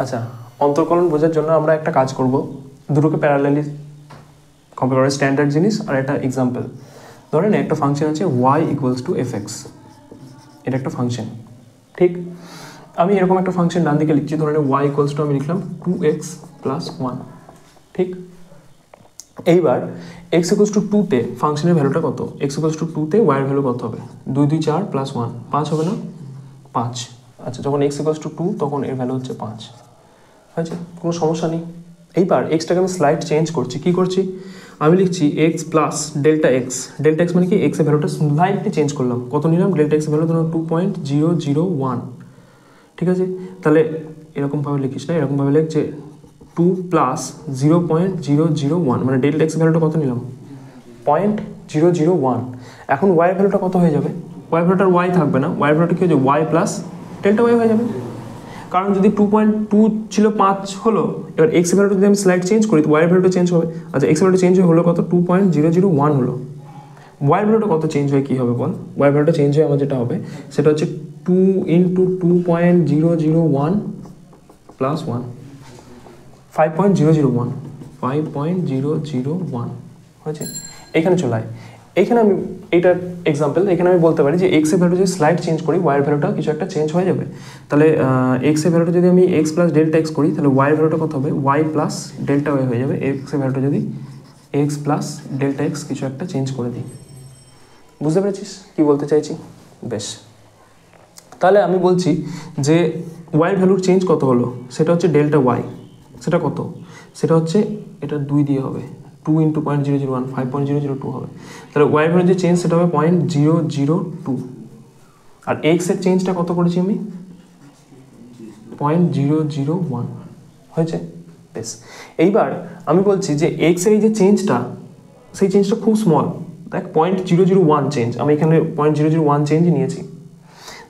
আচ্ছা, অন্তর্কলন বোঝার জন্য আমরা একটা কাজ করব, দুটোকে প্যারালালি কম্পেয়ার করার স্ট্যান্ডার্ড জিনিস আর একটা এক্সাম্পল। ধরেন একটা ফাংশন আছে y ইকুয়ালস টু fx, এটা একটা ফাংশন, ঠিক? আমি এরকম একটা ফাংশন ডান দিকে লিখছি, ধরেন y ইকুয়ালস টু আমি লিখলাম 2x প্লাস 1, ঠিক? এইবার x ইকুয়ালস টু 2-তে ফাংশনের ভ্যালুটা কত? x ইকুয়ালস টু 2-তে y এর ভ্যালু কত হবে? 2 2 4 প্লাস 1 5 হবে না? 5। আচ্ছা, যখন x ইকুয়ালস টু 2 তখন এর ভ্যালু হচ্ছে 5, হয়েছে? কোনো সমস্যা নেই। এইবার এক্সটাকে আমি স্লাইড চেঞ্জ করছি, কি করছি? আমি লিখছি x plus delta x. Delta x মানে কি? এক্সের ভ্যালুটা স্লাইডলি চেঞ্জ করলাম। কত নিলাম? ডেল্টা এক্সের ভ্যালু ধরো 2.001, ঠিক আছে? তাহলে এরকমভাবে লিখিস না, এরকমভাবে লিখ যে 2 প্লাস 0.001, মানে ডেল্টা এক্সের ভ্যালুটা কত নিলাম? 0.001। এখন ওয়াই ভ্যালুটা কত হয়ে যাবে? ওয়াই ভ্যালুটার ওয়াই থাকবে না, ওয়াই ভ্যালুটা কি হয়ে যাবে? ওয়াই প্লাস ডেল্টা ওয়াই হয়ে যাবে। কারণ যদি 2.2 ছিল 5 হলো, এবার এক্স ভ্যালুটা যদি আমি স্লাইড চেঞ্জ করি তো ওয়াই ভ্যালুটা চেঞ্জ হবে। আচ্ছা, এক্স ভ্যালুটা চেঞ্জ হলো কত? 2.001 হলো। ওয়াই ভ্যালুটা কত চেঞ্জ হয়? কী হবে বল? ওয়াই ভ্যালুটা চেঞ্জ হয়ে আমার যেটা হবে সেটা হচ্ছে 2 ইন্টু 2.001 প্লাস 1, 5.001, 5.001 হয়েছে। এখানে চলে আয়। এইখানে আমি এইটার এক্সাম্পল, এখানে আমি বলতে পারি যে এক্স এর ভ্যালু যদি স্লাইড চেঞ্জ করি ওয়াই এর ভ্যালুটা কিছু একটা চেঞ্জ হয়ে যাবে। তাহলে এক্স এর ভ্যালুটা যদি আমি এক্স প্লাস ডেল্টা এক্স করি তাহলে ওয়াই এর ভ্যালুটা কত হবে? ওয়াই প্লাস ডেল্টা ওয়াই হয়ে যাবে। এক্স এর ভ্যালুটা যদি এক্স প্লাস ডেল্টা এক্স কিছু একটা চেঞ্জ করে দিই। বুঝতে পেরেছিস কী বলতে চাইছি? বেশ, তাহলে আমি বলছি যে ওয়াই এর ভ্যালুর চেঞ্জ কত হলো? সেটা হচ্ছে ডেল্টা ওয়াই। সেটা কত? সেটা হচ্ছে এটা 2 দিয়ে হবে, 2 ইন্টু 0.001, 5.002 হবে। তাহলে ওয়াই ভ্যালু যে চেঞ্জ সেটা হবে 0.002। আর এক্স এর চেঞ্জটা কত করেছি আমি? 0.001 হয়েছে। বেশ, এইবার আমি বলছি যে এক্স এর এই যে চেঞ্জটা, সেই চেঞ্জটা খুব স্মল। দেখ 0.001 চেঞ্জ, আমি এখানে 0.001 চেঞ্জই নিয়েছি।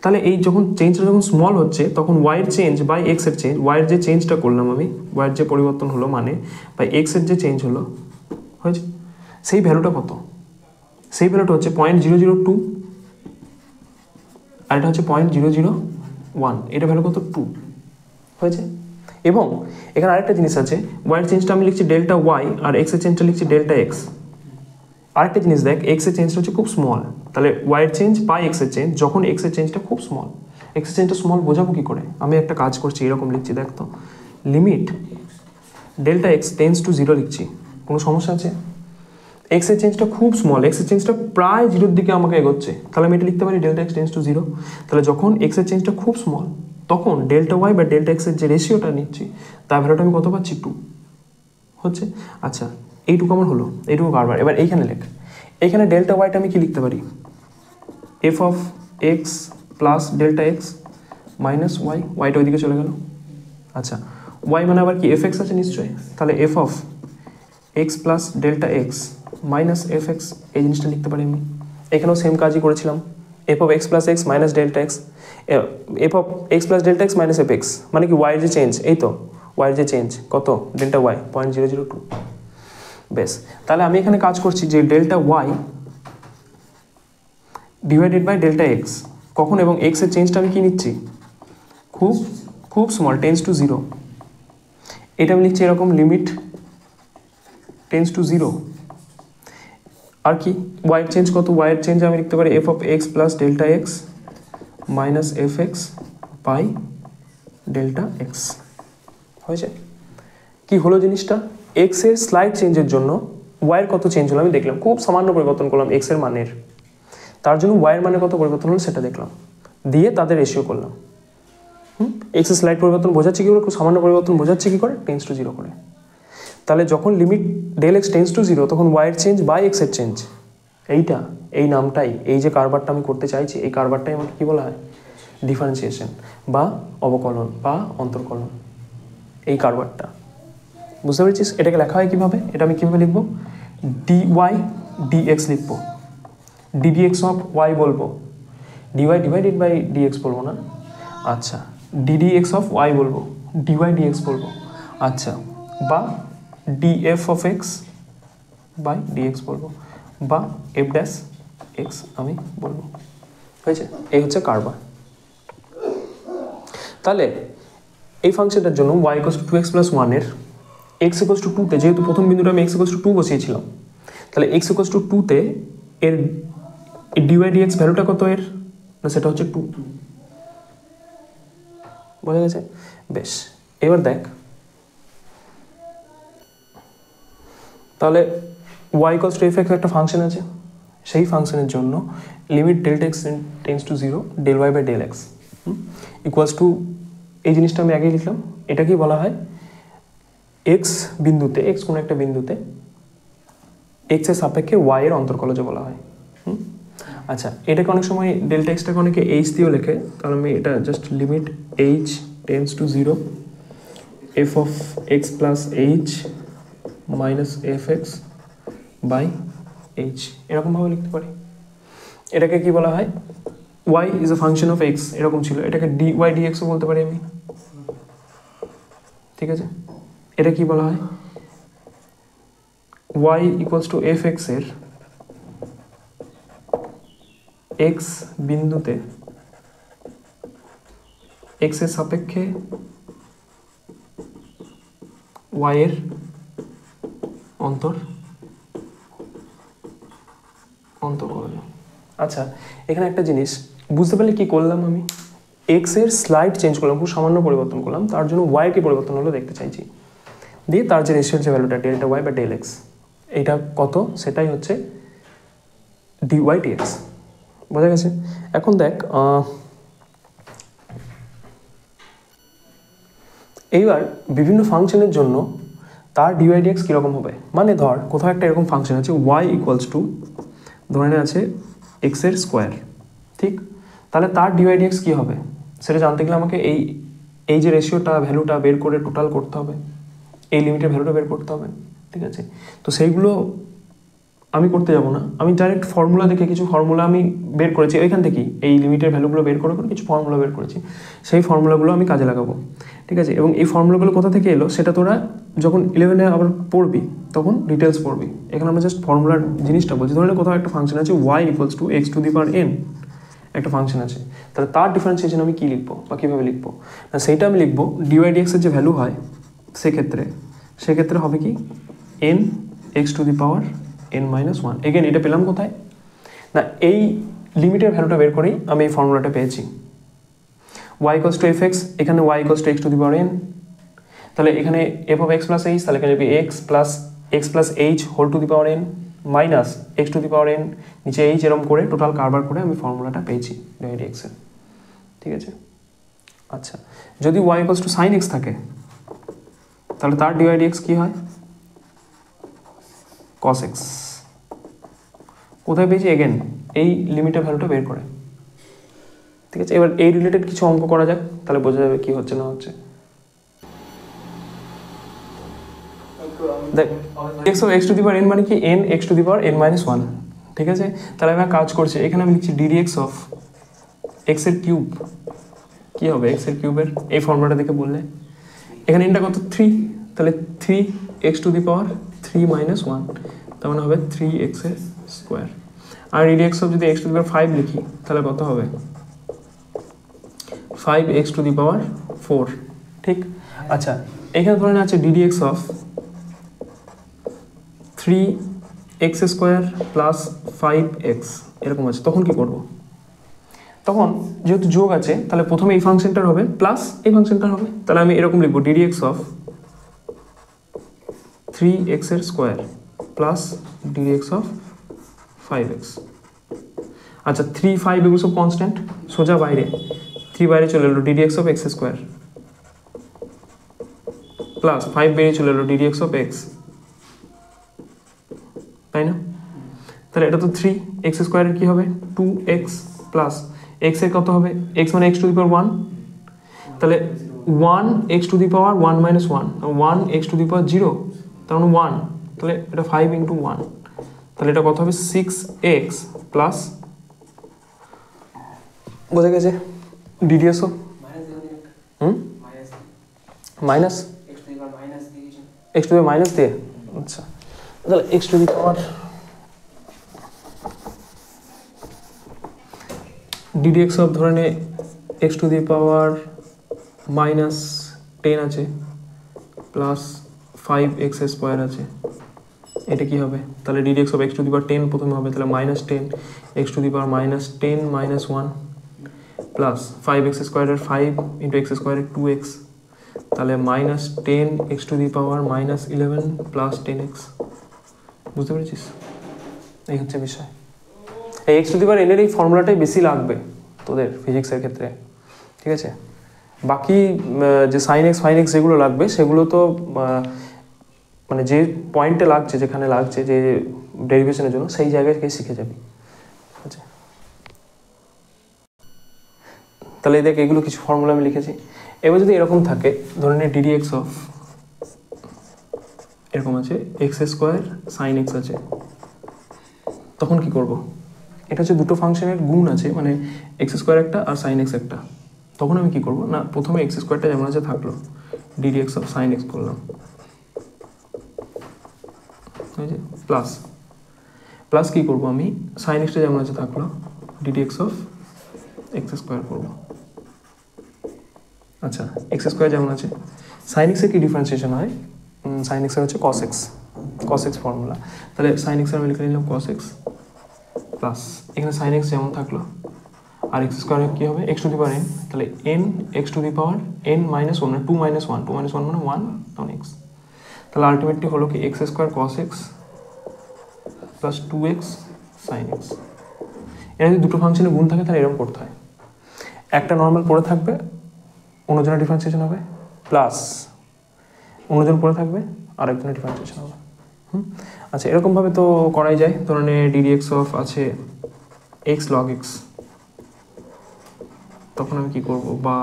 তাহলে এই যখন চেঞ্জটা যখন স্মল হচ্ছে তখন ওয়াইয়ের চেঞ্জ বাই এক্সের চেঞ্জ, ওয়াইয়ের যে চেঞ্জটা করলাম আমি, ওয়াইয়ের যে পরিবর্তন হলো মানে বাই এক্সের যে চেঞ্জ হলো, হয়েছে, সেই ভ্যালুটা কত? সেই ভ্যালুটা হচ্ছে 0.002 আর এটা হচ্ছে 0.001, এটা ভ্যালু কত? 2 হয়েছে। এবং এখানে আরেকটা জিনিস আছে, ওয়াইয়ের চেঞ্জটা আমি লিখছি ডেল্টা ওয়াই আর এক্সের চেঞ্জটা লিখছি ডেল্টা এক্স। আরেকটা জিনিস দেখ, এক্সের চেঞ্জটা হচ্ছে খুব স্মল, তাহলে ওয়াইয়ের চেঞ্জ বাই এক্সের চেঞ্জ, যখন এক্সের চেঞ্জটা খুব স্মল, এক্সের চেঞ্জটা স্মল বোঝাবো কী করে? আমি একটা কাজ করছি, এরকম লিখছি, দেখ তো, limit delta x tends to 0 লিখছি। কোনো সমস্যা আছে? এক্সের চেঞ্জটা খুব স্মল, এক্সের চেঞ্জটা প্রায় 0-র দিকে আমাকে এগোচ্ছে, তাহলে আমি এটা লিখতে পারি ডেল্টা এক্স টেন্স টু 0। তাহলে যখন এক্সের চেঞ্জটা খুব স্মল তখন ডেল্টা ওয়াই বা ডেল্টা এক্সের যে রেশিওটা নিচ্ছি তার ভ্যালুটা আমি কত পাচ্ছি? 2 হচ্ছে। আচ্ছা, এইটুকু আমার হলো, এইটুকু কারবার। এবার এইখানে লেখ, এইখানে ডেল্টা ওয়াইটা আমি কি লিখতে পারি? F of x plus delta x minus y, ওয়াইটা ওইদিকে চলে গেল। আচ্ছা, ওয়াই মানে আবার কি? এফ এক্স আছে নিশ্চয়ই, তাহলে F of x plus delta x minus F x, এই জিনিসটা লিখতে পারি আমি। এখানেও সেম কাজই করেছিলাম, F of x plus x minus delta x, F of x plus delta x minus F x মানে কি? ওয়াইয়ের যে চেঞ্জ, এই তো ওয়াইয়ের যে চেঞ্জ কত? Delta Y 0.002। বেশ, তাহলে আমি এখানে কাজ করছি যে delta Y divided by delta X, কখন? এবং এক্সের চেঞ্জটা আমি কি নিচ্ছি? খুব খুব স্মল, টেন্স টু 0। এটা আমি লিখছি এরকম, লিমিট টেন্স টু 0। আর কি? ওয়াইয়ের চেঞ্জ কত? ওয়াইয়ের চেঞ্জ আমি লিখতে পারি F of x plus delta x minus F X by delta X. হয়েছে? কি হলো জিনিসটা? এক্সের স্লাইড চেঞ্জের জন্য ওয়াইয়ের কত চেঞ্জ হলো আমি দেখলাম, খুব সামান্য পরিবর্তন করলাম এক্সের মানের, তার জন্য ওয়াইয়ের মানে কত পরিবর্তন হলো সেটা দেখলাম, দিয়ে তাদের রেশিও করলাম। এক্সের স্লাইড পরিবর্তন বোঝাচ্ছে কী করে? খুব সামান্য পরিবর্তন বোঝাচ্ছে কী করে? টেন্স টু 0 করে। তাহলে যখন limit del X tends to 0 তখন ওয়াইয়ের চেঞ্জ বাই এক্সের চেঞ্জ, এইটা, এই নামটাই, এই যে কারবারটা আমি করতে চাইছি এই কারবারটাই আমাকে কী বলা হয়? ডিফারেন্সিয়েশন বা অবকলন বা অন্তর্কলন, এই কারবারটা। বুঝতে পেরেছিস? এটাকে লেখা হয় কীভাবে? এটা আমি কীভাবে লিখবো? ডি ওয়াই ডি এক্স লিখবো, ডিডি এক্স অফ ওয়াই বলবো, ডিওয়াই ডিভাইডেড বাই ডিএক্স বলবো না। আচ্ছা, ডিডি এক্স অফ ওয়াই বলবো, ডিওয়াই ডিএক্স বলবো। আচ্ছা, বা DF of X by DX বলবো, বা এফ ড্যাশ এক্স আমি বলবো। হয়েছে? এই হচ্ছে কারবার। তাহলে এই ফাংশনটার জন্য y = 2x + 1 এর x = 2 তে, যেহেতু প্রথম বিন্দুটা আমি x = 2 বসিয়েছিলাম, তাহলে x = 2 তে এর dy dx ভ্যালুটা কত এর, না সেটা হচ্ছে 2। বোঝা গেছে? বেশ, এবার দেখ তাহলে y = f(x) একটা ফাংশন আছে, সেই ফাংশনের জন্য limit delta x tends to 0 del y বাই del x ইকুয়ালস টু, এই জিনিসটা আমি আগেই লিখলাম, এটাকেই বলা হয় x বিন্দুতে, x কোনো একটা বিন্দুতে x এর সাপেক্ষে y এর অন্তর্কলজ বলা হয়। আচ্ছা, এটাকে অনেক সময় ডেল্টা এক্সটাকে অনেকে h দিয়েও লেখে, তাহলে আমি এটা just limit h tends to 0 f of x plus h minus fx by h, এরকমভাবে লিখতে পারি। এটাকে কি বলা হয়, y is a function of x, এরকম ছিল, এটাকে dy dx ও বলতে পারি আমি, ঠিক আছে? এটা কি বলা হয়, y equals to fx এর x বিন্দুতে x এর সাপেক্ষে y এর অন্তর্কলজ। আচ্ছা, এখানে একটা জিনিস বুঝতে পারলে কি করলাম, আমি x এর স্লাইড চেঞ্জ করলাম, খুব সামান্য পরিবর্তন করলাম, তার জন্য y কে পরিবর্তন হলো দেখতে চাইছি, দিয়ে তার যে রেশিওর যে ভ্যালুটা ডেল্টা y বা del x, এইটা কত সেটাই হচ্ছে dy dx। বোঝা গেছে? এখন দেখ এইবার বিভিন্ন ফাংশনের জন্য তার dy dx কীরকম হবে, মানে ধর কোথাও একটা এরকম ফাংশন আছে y ইকুয়ালস টু ধরে আছে x এর স্কোয়ার, ঠিক? তাহলে তার dy dx কী হবে সেটা জানতে গেলে আমাকে এই যে রেশিওটা ভ্যালুটা বের করে টোটাল করতে হবে, এই লিমিটের ভ্যালুটা বের করতে হবে, ঠিক আছে? তো সেইগুলো আমি করতে যাব না, আমি ডাইরেক্ট ফর্মুলা দেখে কিছু ফর্মুলা আমি বের করেছি ওইখান থেকেই, এই লিমিটের ভ্যালুগুলো বের করে কিছু ফর্মুলা বের করেছি, সেই ফর্মুলাগুলো আমি কাজে লাগাবো, ঠিক আছে? এবং এই ফর্মুলাগুলো কোথা থেকে এলো সেটা তোরা যখন 11-এ আবার পড়বি তখন ডিটেলস পড়বি। এখানে আমরা জাস্ট ফর্মুলার জিনিসটা বলছি। ধরলে কোথাও একটা ফাংশন আছে y equals to x to the power n, একটা ফাংশন আছে, তাহলে তার ডিফারেন্সিয়েশন আমি কী লিখবো বা কীভাবে লিখবো, না সেইটা আমি লিখবো dy dx এর যে ভ্যালু হয় সেক্ষেত্রে হবে কি n x to the power n minus 1। Again এটা পেলাম কোথায়, না এই লিমিটের ভ্যালুটা বের করেই আমি এই ফর্মুলাটা পেয়েছি, y ইকুয়ালস টু fx, এখানে y equals to x to the power n, তাহলে এখানে f of x plus h, তাহলে এখানে x plus h whole to the power n minus x to the power n, নিচে h এরম করে total কারবার করে আমি ফর্মুলাটা পেয়েছি dy dx এর, ঠিক আছে? আচ্ছা, যদি y equals to sine x থাকে তাহলে তার dy dx কী হয়, cos x। কোথায় পেয়েছি, এগেন এই লিমিটের ভ্যালুটা বের করে, ঠিক আছে? এবার এই রিলেটেড কিছু অঙ্ক করা যাক, তাহলে বোঝা যাবে কি হচ্ছে না হচ্ছে। দেখ x of x to the power n মানে কি n x to the power n minus 1, ঠিক আছে? তাহলে আমি কাজ করছি, এখানে আমি লিখছি ddx অফ x এর কিউব, কি হবে x এর কিউবের এই ফর্মুলাটা দেখে বললে, এখানে nটা কত 3, তাহলে 3x two the power 3 minus 1, তার মানে হবে 3x এর স্কোয়ার। আর ddx অফ যদি x টু দি পাওয়ার 5 লিখি তাহলে কত হবে 5x টু দি পাওয়ার 4, ঠিক? আচ্ছা, এখানে ধরে আছে ddx of 3x square plus 5x এরকম আছে, তখন কি করব? তখন যেহেতু যোগ আছে তাহলে প্রথমে এই ফাংশনটার হবে প্লাস এই ফাংশনটার হবে, তাহলে আমি এরকম লিখবো ddx অফ 3x এর square plus ddx of 5x। আচ্ছা, 3 5 এগুলো সব কনস্ট্যান্ট, সোজা বাইরে 3 বাইরে চলে এলো ddx of x square plus 5 বেরিয়ে চলে এলো ddx অফ x, তাই না? তাহলে এটা তো 3x স্কোয়ারের কী হবে 2x প্লাস x এর কত হবে, x মানে x টু দি পাওয়ার 1, তাহলে 1x to the power 1 minus 1, 1x to the power 0, তার মানে 1, তাহলে এটা 5 ইন্টু 1, তাহলে এটা কত হবে 6x প্লাস, বোঝা গেছে ddx of minus x to the minus দিয়ে, আচ্ছা তাহলে x to the power ddx of ধরে নে x to the power minus 10 আছে প্লাস 5x² আছে, এটা কি হবে তাহলে ডিডিএক্স অফ x⁻10 প্রথমে হবে, তাহলে -10 x⁻10 -1 প্লাস 5x² এর 5 ইন্টু x² এর 2x, তাহলে -10 x⁻11 প্লাস 10x। বুঝতে পেরেছিস? এই হচ্ছে বিষয়। এই x⁻n এর এই ফর্মুলাটাই বেশি লাগবে তোদের ফিজিক্সের ক্ষেত্রে, ঠিক আছে? বাকি যে সাইন এক্স ফাইন এক্স যেগুলো লাগবে সেগুলো তো মানে যে পয়েন্টে লাগছে, যেখানে লাগছে যে ডেরিভেশনের জন্য, সেই জায়গায় গিয়ে শিখে যাবি। আচ্ছা, তাহলে দেখ এগুলো কিছু ফর্মুলা আমি লিখেছি। এবার যদি এরকম থাকে, ধরে নে ডিডিএক্স অফ এরকম আছে x² সাইন এক্স আছে, তখন কি করব? এটা হচ্ছে দুটো ফাংশনের গুণ আছে, মানে x² একটা আর সাইন এক্স একটা। তখন আমি কি করব না, প্রথমে x² যেমন আছে থাকলো, ডিডিএক্স অফ সাইন এক্স করলাম, প্লাস প্লাস কি করব আমি, সাইন এক্সটা যেমন আছে থাকলো, ডিডিএক্স অফ x² করব। আচ্ছা, x² যেমন আছে, সাইন এক্সের কি ডিফারেন্সিয়েশন হয়? সাইন এক্সের হচ্ছে cos x ফর্মুলা, তাহলে সাইন এক্সের আমি লিখে নিলাম cos x প্লাস এখানে সাইন এক্স যেমন থাকলো, আর x² কি হবে x⁻n, তাহলে n x⁻n -1 মানে 2 - 1 2 - 1 মানে 1 তখন x, তাহলে আলটিমেটলি হলো কি x² cos x plus 2x sin x। এরা যদি দুটো ফাংশনের গুণ থাকে তাহলে এরকম করতে হয়, একটা নর্মাল পড়ে থাকবে, অন্যজনের ডিফারেন্সিয়েশন হবে, প্লাস অন্যজন পড়ে থাকবে আর একজনের ডিফারেন্সিয়েশন হবে। আচ্ছা, এরকমভাবে তো করাই যায়। ধরুন ডিডিএক্স অফ আছে x log x, তখন আমি কি করব, বা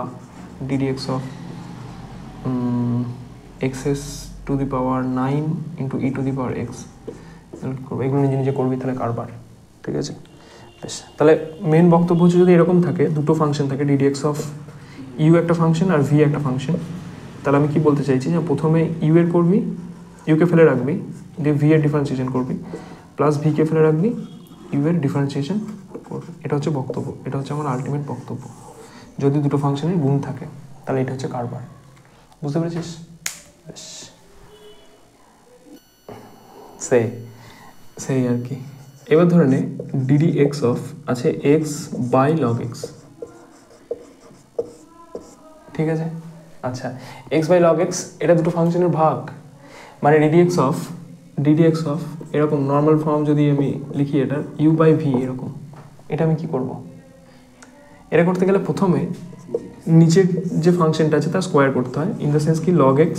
ddx of x⁻9 into e⁻x, এগুলো নিজে নিজে করবি, তাহলে কারবার, ঠিক আছে? বেশ, তাহলে মেন বক্তব্য হচ্ছে যদি এরকম থাকে, দুটো ফাংশন থাকে, ডিডিএক্স অফ ইউ একটা ফাংশন আর ভি একটা ফাংশন, তাহলে আমি কি বলতে চাইছি যে প্রথমে ইউ এর করবি, ইউকে ফেলে রাখবি, দিয়ে ভি এর ডিফারেন্সিয়েশন করবি, প্লাস ভিকে ফেলে রাখবি, ইউ এর ডিফারেন্সিয়েশন করবি। এটা হচ্ছে বক্তব্য, এটা হচ্ছে আমার আলটিমেট বক্তব্য। যদি দুটো ফাংশনের গুণ থাকে তাহলে এটা হচ্ছে কারবার। বুঝতে পেরেছিস? বেশ, সেই আর কি। এবার ধরে নে ডিডিএক্স অফ আছে x/log x, ঠিক আছে? আচ্ছা, x/log x এটা দুটো ফাংশনের ভাগ, মানে ডিডিএক্স অফ এরকম নর্মাল ফর্ম যদি আমি লিখি, এটা u/v এরকম, এটা আমি কি করব? এটা করতে গেলে প্রথমে নিচের যে ফাংশনটা আছে তার স্কোয়ার করতে হয়, ইন দ্য সেন্স কি log x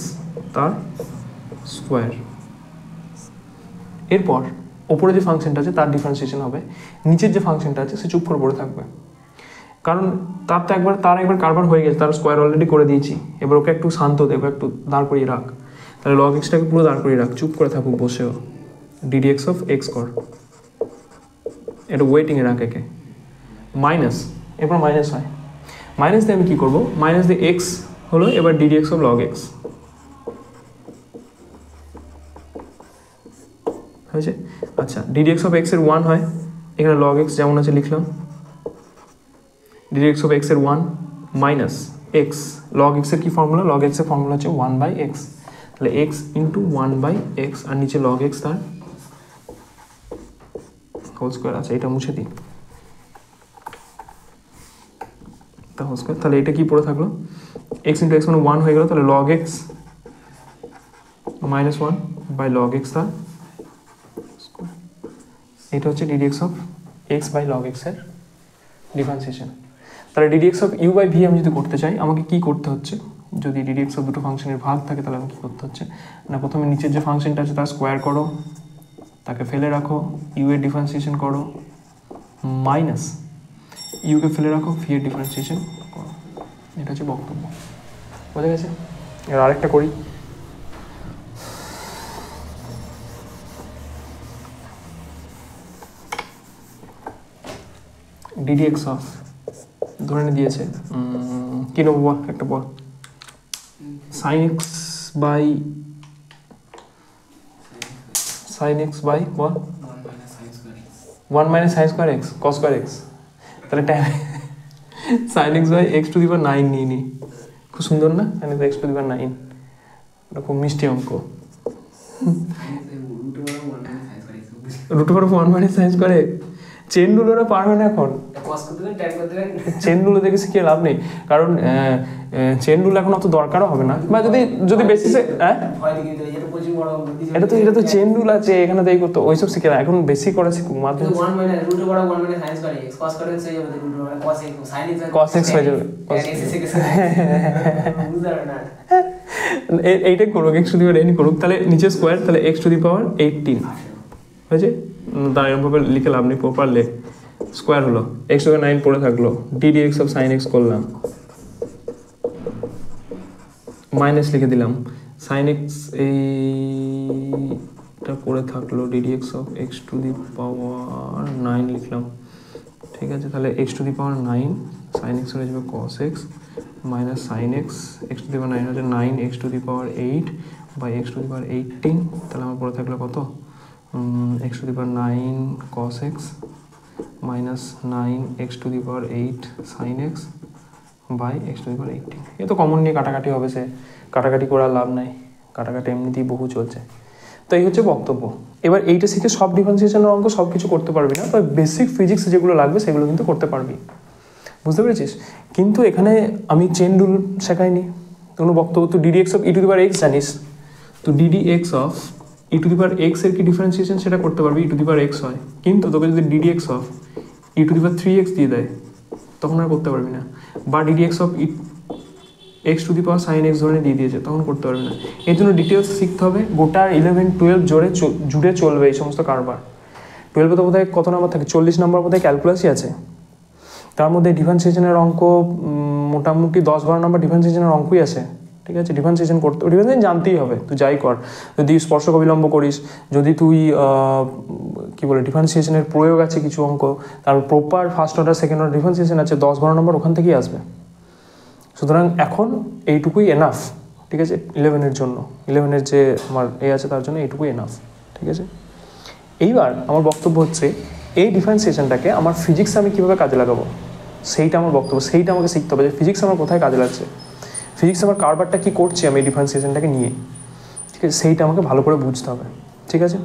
তার স্কোয়ার, এরপর ওপরে যে ফাংশনটা আছে তার ডিফারেন্সিয়েশন হবে, নিচের যে ফাংশনটা আছে সে চুপ করে পড়ে থাকবে, কারণ তার একবার কারবার হয়ে গেছে, তার স্কোয়ার অলরেডি করে দিয়েছি, এবার ওকে একটু শান্ত দেবো, একটু দাঁড় করিয়ে রাখ, তাহলে log x-টাকে পুরো দাঁড় করিয়ে রাখ, চুপ করে থাকুক বসেও, ডিডিএক্স অফ x কর, এটা ওয়েটিংয়ে রাখ একে, মাইনাস, এরপর মাইনাস হয়, মাইনাস দিয়ে আমি কী করবো, মাইনাস দিয়ে x হলো এবার ডিডিএক্স অফ log x হয়েছে। আচ্ছা, ডিডিএক্স অফ x এর 1 হয়, এখানে log x যেমন আছে লিখলাম, ডিডিএক্স অফ x এর 1 মাইনাস x, log x এর কি ফর্মুলা, log x এর ফর্মুলা হচ্ছে 1/x, তাহলে x ইন্টু 1/x, আর নিচে log x তার হোল স্কোয়ার আছে, এটা মুছে দিই, হোল স্কোয়ার, তাহলে এটা কি পড়ে থাকলো, x ইন্টু x মানে 1 হয়ে গেল, তাহলে log x minus 1/log x তার স্কোয়ার, এটা হচ্ছে ডিডিএক্স অফ x/log x এর ডিফারেন্সিয়েশন। তাহলে ডিডিএক্স অফ u/v আমি যদি করতে চাই, আমাকে কি করতে হচ্ছে, যদি ডিডিএক্স অফ দুটো ফাংশনের ভাগ থাকে তাহলে আমাকে কী করতে হচ্ছে না, প্রথমে নিচের যে ফাংশনটা আছে তার স্কোয়ার করো, তাকে ফেলে রাখো, ইউ এর ডিফারেন্সিয়েশন করো, মাইনাস ইউকে ফেলে রাখো, ভি এর ডিফারেন্সিয়েশন করো, এটা হচ্ছে বক্তব্য। বোঝা গেছে? এবার আরেকটা করি, ডিডিএক্স অফ ধরে দিয়েছে কি নেবো বল, একটা বল, সাইন এক্স বাই বল 1 minus sine square x cos square x, তাহলে সাইন এক্স বাই x⁻9 নিয়ে নি, খুব সুন্দর না? এখানে তো এক্স টু দি পাওয়ার 9, এটা খুব মিষ্টি অঙ্ক। রুট ওভার 1 মাইনাস সাইন্স করে চেন রুল ওরা পারবে না এখন, চেন রুল দেখে শিখিয়ে লাভ নেই, কারণ চেন রুল এখন অত দরকারও হবে না, বা যদি বেসিসে এটা তো চেন রুল আছে এখানে, তাই করতো ওইসব শিখে না, এখন বেসিক করা শিখুক মাধ্যমিক। cos x হয়ে যাবে, এইটাই করুক, x to the power n করুক, তাহলে নিচে স্কোয়ার, তাহলে x টু দি পাওয়ার 18 হয়েছে। তার এরকমভাবে লিখে লাভ নেই, প্রপার লে স্কোয়ার হলো, x টু দি 9 পড়ে থাকলো, ddx অফ sin x করলাম, মাইনাস লিখে দিলাম, sin x এইটা পড়ে থাকলো, ddx of x to the power 9 লিখলাম, ঠিক আছে। তাহলে x to the power 9 sin x হয়ে যাবে cos x minus sin x, x to the power 9 হচ্ছে 9 x to the power 8 by x to the power 18, তাহলে আমার পড়ে থাকলো কত, x to the power 9 cos x minus 9 x to the power 8 sin x by x to the power 18। এ তো common নিয়ে কাটাকাটি হবে, সে কাটাকাটি করার লাভ নাই, কাটাকাটি এমনিতেই বহু চলছে। তো এই হচ্ছে বক্তব্য। এবার এইটা শিখে সব ডিফারেন্সিয়েশনের অঙ্ক সব কিছু করতে পারবি না, তবে বেসিক ফিজিক্স যেগুলো লাগবে সেগুলো কিন্তু করতে পারবি, বুঝতে পেরেছিস। কিন্তু এখানে আমি চেন রুল শেখাইনি, কোনো বক্তব্য, তুই ddx of e two the power x জানিস, তো ddx of e two the power x এর কি ডিফারেন্সিয়েশন সেটা করতে পারবি, e two the power x হয়, কিন্তু তোকে যদি ddx of e two the power 3x দিয়ে দেয় তখন আর করতে পারবি না, বা ddx of x to the power sin x ধরে দিয়ে দিয়েছে তখন করতে পারবি না। এর জন্য ডিটেলস শিখতে হবে, গোটা 11-12 জুড়ে চলবে এই সমস্ত কারবার। 12 তো বোধহয় কত নাম্বার থাকে, 40 নাম্বার বোধহয় ক্যালকুলাসই আছে, তার মধ্যে ডিফারেন্সিয়েশনের অঙ্ক মোটামুটি 10-12 নাম্বার ডিফারেন্সিয়েশনের অঙ্কই আছে, ঠিক আছে। ডিফারেন্সিয়েশন করতে, ডিফারেন্সিয়েশন জানতেই হবে, তুই যাই কর, যদি স্পর্শক অবিলম্ব করিস, যদি তুই কী বলে ডিফারেন্সিয়েশনের প্রয়োগ আছে কিছু অঙ্ক, তার proper first order second order differentiation আছে, 10-12 নম্বর ওখান থেকেই আসবে। সুতরাং এখন এইটুকুই এনাফ, ঠিক আছে, 11-এর জন্য, 11-এর যে আমার আছে তার জন্য এইটুকুই এনাফ, ঠিক আছে। এইবার আমার বক্তব্য হচ্ছে এই ডিফারেন্সিয়েশনটাকে আমার ফিজিক্সে আমি কীভাবে কাজে লাগাবো, সেইটা আমার বক্তব্য, সেইটা আমাকে শিখতে হবে যে ফিজিক্স আমার কোথায় কাজে লাগছে, ফিজিক্স আমার কারবারটা কী করছে আমি এই ডিফারেন্সিয়েশনটাকে নিয়ে, ঠিক আছে, সেইটা আমাকে ভালো করে বুঝতে হবে, ঠিক আছে।